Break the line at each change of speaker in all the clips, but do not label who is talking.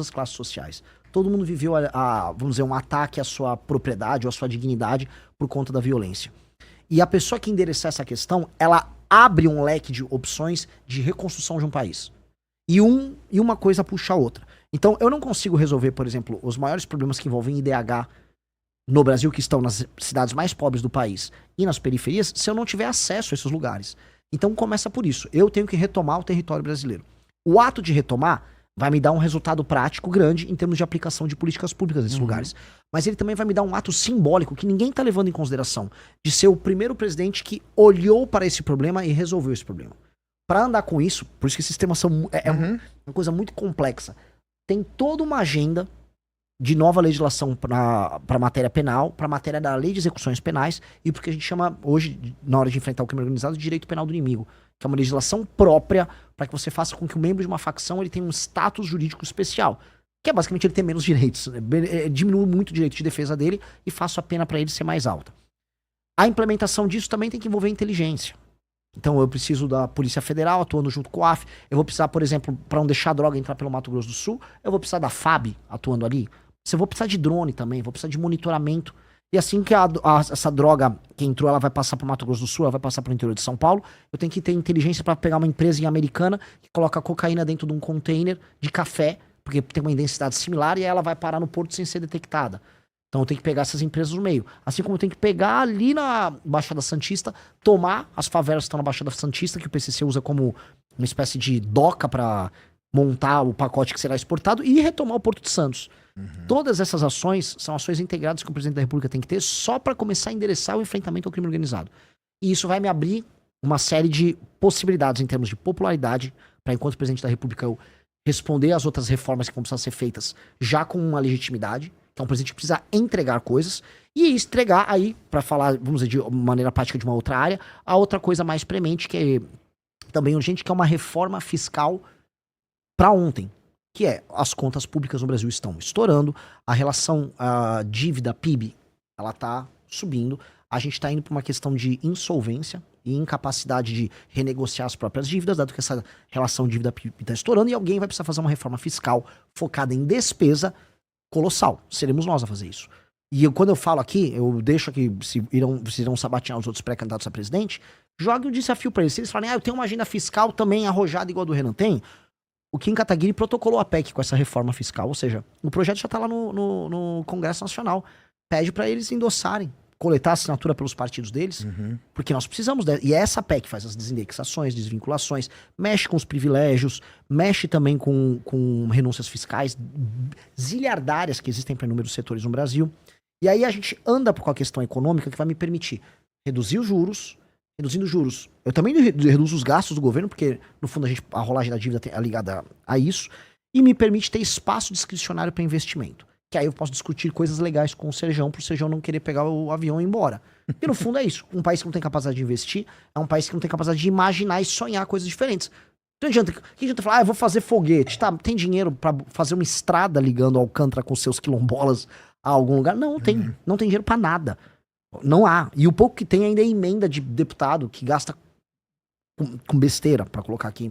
as classes sociais. Todo mundo viveu, vamos dizer, um ataque à sua propriedade ou à sua dignidade por conta da violência. E a pessoa que endereçar essa questão, ela abre um leque de opções de reconstrução de um país. E uma coisa puxa a outra. Então, eu não consigo resolver, por exemplo, os maiores problemas que envolvem IDH no Brasil, que estão nas cidades mais pobres do país e nas periferias, se eu não tiver acesso a esses lugares. Então, começa por isso. Eu tenho que retomar o território brasileiro. O ato de retomar vai me dar um resultado prático grande em termos de aplicação de políticas públicas nesses lugares. Mas ele também vai me dar um ato simbólico que ninguém está levando em consideração, de ser o primeiro presidente que olhou para esse problema e resolveu esse problema. Para andar com isso, por isso que esses temas são uma coisa muito complexa. Tem toda uma agenda de nova legislação para matéria penal, para matéria da lei de execuções penais e porque a gente chama hoje, na hora de enfrentar o crime organizado, de direito penal do inimigo, que é uma legislação própria para que você faça com que o membro de uma facção ele tenha um status jurídico especial, que é basicamente ele ter menos direitos, diminui muito o direito de defesa dele e faça a pena para ele ser mais alta. A implementação disso também tem que envolver inteligência. Então eu preciso da Polícia Federal atuando junto com o AF, eu vou precisar, por exemplo, para não deixar a droga entrar pelo Mato Grosso do Sul, eu vou precisar da FAB atuando ali. Eu vou precisar de drone também, vou precisar de monitoramento. E assim que essa droga que entrou, ela vai passar pro Mato Grosso do Sul, ela vai passar pro interior de São Paulo, eu tenho que ter inteligência para pegar uma empresa em Americana que coloca cocaína dentro de um container de café, porque tem uma densidade similar e aí ela vai parar no porto sem ser detectada. Então eu tenho que pegar essas empresas no meio. Assim como eu tenho que pegar ali na Baixada Santista, tomar as favelas que estão na Baixada Santista, que o PCC usa como uma espécie de doca para montar o pacote que será exportado e retomar o Porto de Santos. Todas essas ações são ações integradas que o presidente da República tem que ter só para começar a endereçar o enfrentamento ao crime organizado. E isso vai me abrir uma série de possibilidades em termos de popularidade para, enquanto presidente da República, eu responder às outras reformas que vão precisar ser feitas já com uma legitimidade. Então, o presidente precisa entregar coisas e entregar aí, para falar, vamos dizer, de maneira prática de uma outra área, a outra coisa mais premente, que é também urgente, que é uma reforma fiscal para ontem. Que é, as contas públicas no Brasil estão estourando, a relação dívida-PIB, ela tá subindo, a gente tá indo para uma questão de insolvência e incapacidade de renegociar as próprias dívidas, dado que essa relação dívida-PIB tá estourando, e alguém vai precisar fazer uma reforma fiscal focada em despesa colossal. Seremos nós a fazer isso. E quando eu falo aqui, eu deixo aqui, se irão sabatear os outros pré-candidatos a presidente, jogue um desafio para eles. Se eles falarem, eu tenho uma agenda fiscal também arrojada igual a do Renan tem, o Kim Kataguiri protocolou a PEC com essa reforma fiscal, ou seja, o projeto já está lá no Congresso Nacional. Pede para eles endossarem, coletar a assinatura pelos partidos deles, porque nós precisamos e essa PEC faz as desindexações, desvinculações, mexe com os privilégios, mexe também com renúncias fiscais zilhardárias que existem para inúmeros setores no Brasil. E aí a gente anda com a questão econômica que vai me permitir reduzir os juros. Reduzindo os juros, eu também reduzo os gastos do governo, porque no fundo a rolagem da dívida é ligada a isso, e me permite ter espaço discricionário para investimento. Que aí eu posso discutir coisas legais com o Serjão, pro Serjão não querer pegar o avião e ir embora. E no fundo é isso. Um país que não tem capacidade de investir é um país que não tem capacidade de imaginar e sonhar coisas diferentes. Não adianta, que adianta falar, eu vou fazer foguete, tá? Tem dinheiro para fazer uma estrada ligando Alcântara com seus quilombolas a algum lugar? Não tem. Não tem dinheiro para nada. Não há. E o pouco que tem ainda é emenda de deputado que gasta com besteira, para colocar aqui.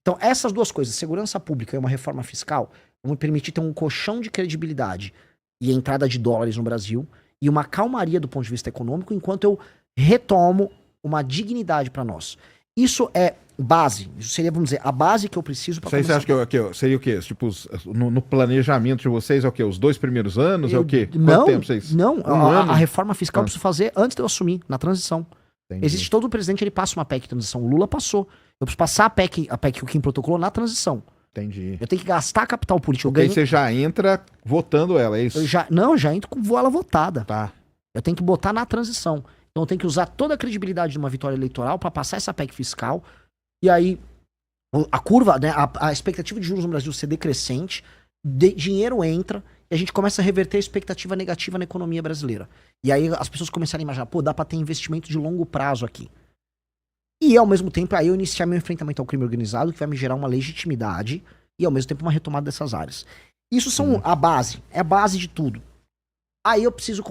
Então, essas duas coisas, segurança pública e uma reforma fiscal, vão me permitir ter um colchão de credibilidade e entrada de dólares no Brasil e uma calmaria do ponto de vista econômico, enquanto eu retomo uma dignidade para nós. Isso é base. Isso seria, vamos dizer, a base que eu preciso para
começar. Você acha que seria o quê? Tipo, no planejamento de vocês é o quê? Os 2 primeiros anos? É o quê?
Quanto tempo vocês... Não, a reforma fiscal eu preciso fazer antes de eu assumir, na transição. Entendi. Existe todo o presidente, ele passa uma PEC de transição. O Lula passou. Eu preciso passar a PEC que o Kim protocolou na transição.
Entendi.
Eu tenho que gastar capital político.
Aí você já entra votando ela, é isso?
Eu já entro com ela votada. Tá. Eu tenho que botar na transição. Então eu tenho que usar toda a credibilidade de uma vitória eleitoral para passar essa PEC fiscal. E aí, a curva, né, a expectativa de juros no Brasil ser decrescente, dinheiro entra e a gente começa a reverter a expectativa negativa na economia brasileira. E aí as pessoas começaram a imaginar, pô, dá pra ter investimento de longo prazo aqui. E ao mesmo tempo, aí eu iniciar meu enfrentamento ao crime organizado, que vai me gerar uma legitimidade e ao mesmo tempo uma retomada dessas áreas. Isso são a base, é a base de tudo. Aí eu preciso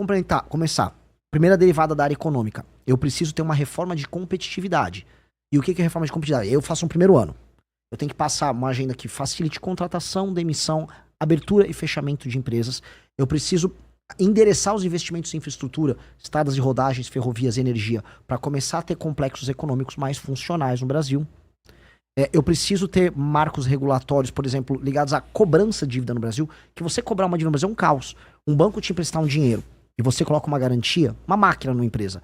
começar. Primeira derivada da área econômica. Eu preciso ter uma reforma de competitividade. E o que é reforma de competitividade? Eu faço um primeiro ano. Eu tenho que passar uma agenda que facilite contratação, demissão, abertura e fechamento de empresas. Eu preciso endereçar os investimentos em infraestrutura, estradas de rodagens, ferrovias e energia, para começar a ter complexos econômicos mais funcionais no Brasil. Eu preciso ter marcos regulatórios, por exemplo, ligados à cobrança de dívida no Brasil, que você cobrar uma dívida no Brasil é um caos. Um banco te emprestar um dinheiro e você coloca uma garantia, uma máquina numa empresa.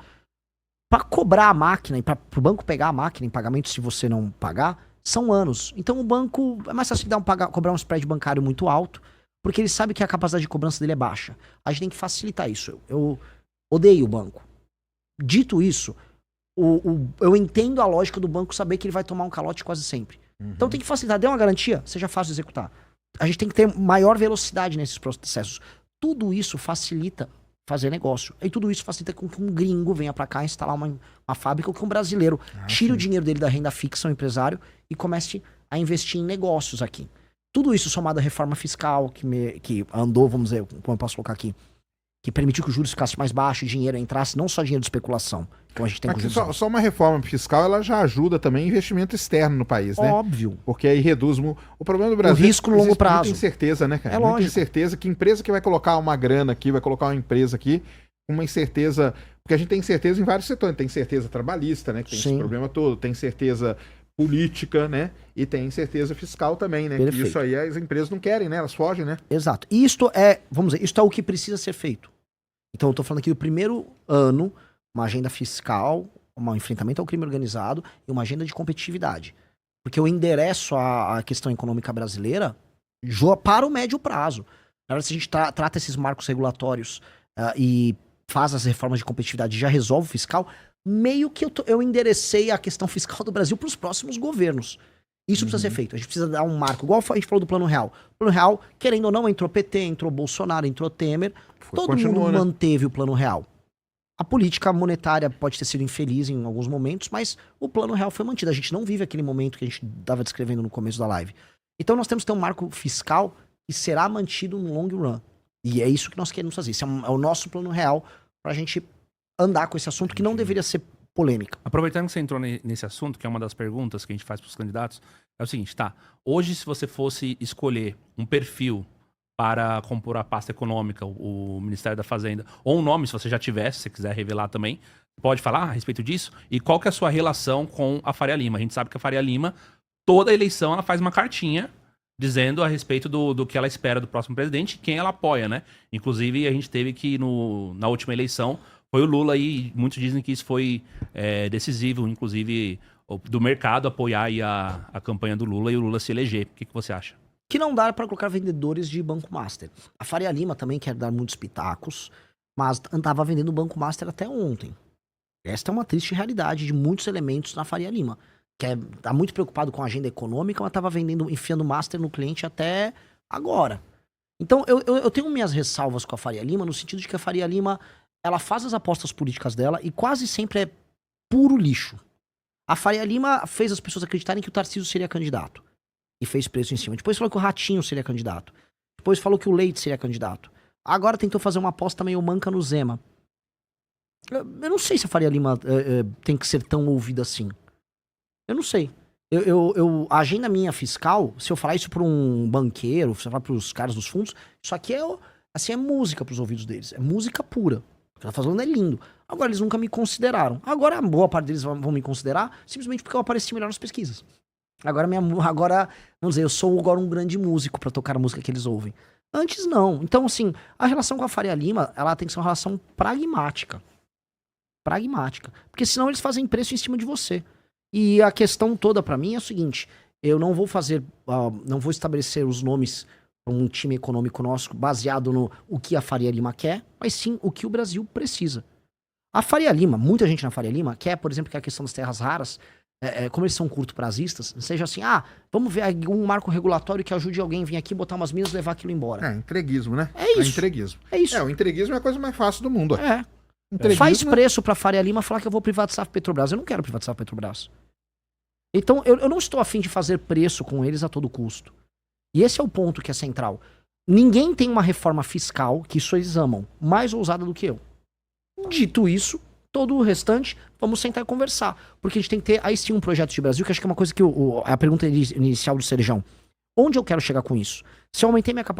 Para cobrar a máquina e para o banco pegar a máquina em pagamento se você não pagar, são anos. Então o banco é mais fácil de cobrar um spread bancário muito alto, porque ele sabe que a capacidade de cobrança dele é baixa. A gente tem que facilitar isso. Eu odeio o banco. Dito isso, eu entendo a lógica do banco saber que ele vai tomar um calote quase sempre. Então tem que facilitar. Dê uma garantia, seja fácil de executar. A gente tem que ter maior velocidade nesses processos. Tudo isso facilita fazer negócio. E tudo isso facilita com que um gringo venha pra cá instalar uma fábrica, ou que um brasileiro tire o dinheiro dele da renda fixa, um empresário, e comece a investir em negócios aqui. Tudo isso somado à reforma fiscal que andou, vamos dizer, como eu posso colocar aqui, que permitiu que os juros ficassem mais baixos, o dinheiro entrasse, não só dinheiro de especulação. Então a gente tem
só uma reforma fiscal, ela já ajuda também investimento externo no país, né?
Óbvio.
Porque aí reduz o problema do Brasil.
O risco no longo prazo.
Muita incerteza, né, cara?
É
muita
lógico.
incerteza. Que empresa que vai colocar uma grana aqui, vai colocar uma empresa aqui, uma incerteza. Porque a gente tem incerteza em vários setores. Tem incerteza trabalhista, né? Que tem esse problema todo. Tem incerteza política, né? E tem incerteza fiscal também, né?
Perfeito.
Que isso aí as empresas não querem, né? Elas fogem, né?
Exato. E isto é, vamos dizer, isto é o que precisa ser feito. Então eu tô falando aqui do primeiro ano, uma agenda fiscal, um enfrentamento ao crime organizado e uma agenda de competitividade. Porque eu endereço a questão econômica brasileira para o médio prazo. Na verdade, se a gente trata esses marcos regulatórios e faz as reformas de competitividade e já resolve o fiscal, meio que eu enderecei a questão fiscal do Brasil para os próximos governos. Isso precisa ser feito. A gente precisa dar um marco. Igual a gente falou do Plano Real. O Plano Real, querendo ou não, entrou PT, entrou Bolsonaro, entrou Temer. Todo mundo manteve o Plano Real. A política monetária pode ter sido infeliz em alguns momentos, mas o Plano Real foi mantido. A gente não vive aquele momento que a gente estava descrevendo no começo da live. Então nós temos que ter um marco fiscal que será mantido no long run. E é isso que nós queremos fazer. Esse é o nosso Plano Real para a gente andar com esse assunto que não deveria ser polêmica.
Aproveitando que você entrou nesse assunto, que é uma das perguntas que a gente faz para os candidatos, é o seguinte, tá? Hoje, se você fosse escolher um perfil para compor a pasta econômica, o Ministério da Fazenda, ou um nome, se você já tivesse, se você quiser revelar também, pode falar a respeito disso? E qual que é a sua relação com a Faria Lima? A gente sabe que a Faria Lima, toda eleição, ela faz uma cartinha dizendo a respeito do que ela espera do próximo presidente e quem ela apoia, né? Inclusive, a gente teve que, na última eleição, foi o Lula aí, muitos dizem que isso foi decisivo, inclusive, do mercado apoiar aí a campanha do Lula e o Lula se eleger. O que você acha?
Que não dá para colocar vendedores de Banco Master. A Faria Lima também quer dar muitos pitacos, mas andava vendendo Banco Master até ontem. Esta é uma triste realidade de muitos elementos na Faria Lima. Que tá muito preocupado com a agenda econômica, mas estava enfiando Master no cliente até agora. Então eu tenho minhas ressalvas com a Faria Lima, no sentido de que a Faria Lima ela faz as apostas políticas dela e quase sempre é puro lixo. A Faria Lima fez as pessoas acreditarem que o Tarcísio seria candidato. E fez preço em cima. Depois falou que o Ratinho seria candidato. Depois falou que o Leite seria candidato. Agora tentou fazer uma aposta meio manca no Zema. Eu não sei se a Faria Lima tem que ser tão ouvida assim. Eu não sei. A agenda minha fiscal, se eu falar isso pra um banqueiro, se eu falar pros caras dos fundos, isso aqui é música pros ouvidos deles. É música pura. O que ela tá falando é lindo. Agora eles nunca me consideraram. Agora a boa parte deles vão me considerar simplesmente porque eu apareci melhor nas pesquisas. Agora, vamos dizer, eu sou agora um grande músico pra tocar a música que eles ouvem. Antes não. Então, assim, a relação com a Faria Lima, ela tem que ser uma relação pragmática. Pragmática. Porque senão eles fazem preço em cima de você. E a questão toda pra mim é o seguinte, eu não vou não vou estabelecer os nomes para um time econômico nosso baseado no o que a Faria Lima quer, mas sim o que o Brasil precisa. A Faria Lima, muita gente na Faria Lima quer, por exemplo, que a questão das terras raras, como eles são curto-prazistas, seja assim, vamos ver um marco regulatório que ajude alguém a vir aqui, botar umas minas e levar aquilo embora.
Entreguismo, né?
É isso.
Entreguismo.
É isso.
O entreguismo é a coisa mais fácil do mundo.
Faz preço pra Faria Lima falar que eu vou privatizar a Petrobras. Eu não quero privatizar a Petrobras. Então, eu não estou afim de fazer preço com eles a todo custo. E esse é o ponto que é central. Ninguém tem uma reforma fiscal, que isso eles amam, mais ousada do que eu. Dito isso, todo o restante, vamos sentar e conversar. Porque a gente tem que ter, aí sim, um projeto de Brasil, que acho que é uma coisa que a pergunta inicial do Serjão. Onde eu quero chegar com isso? Se eu aumentei minha capacidade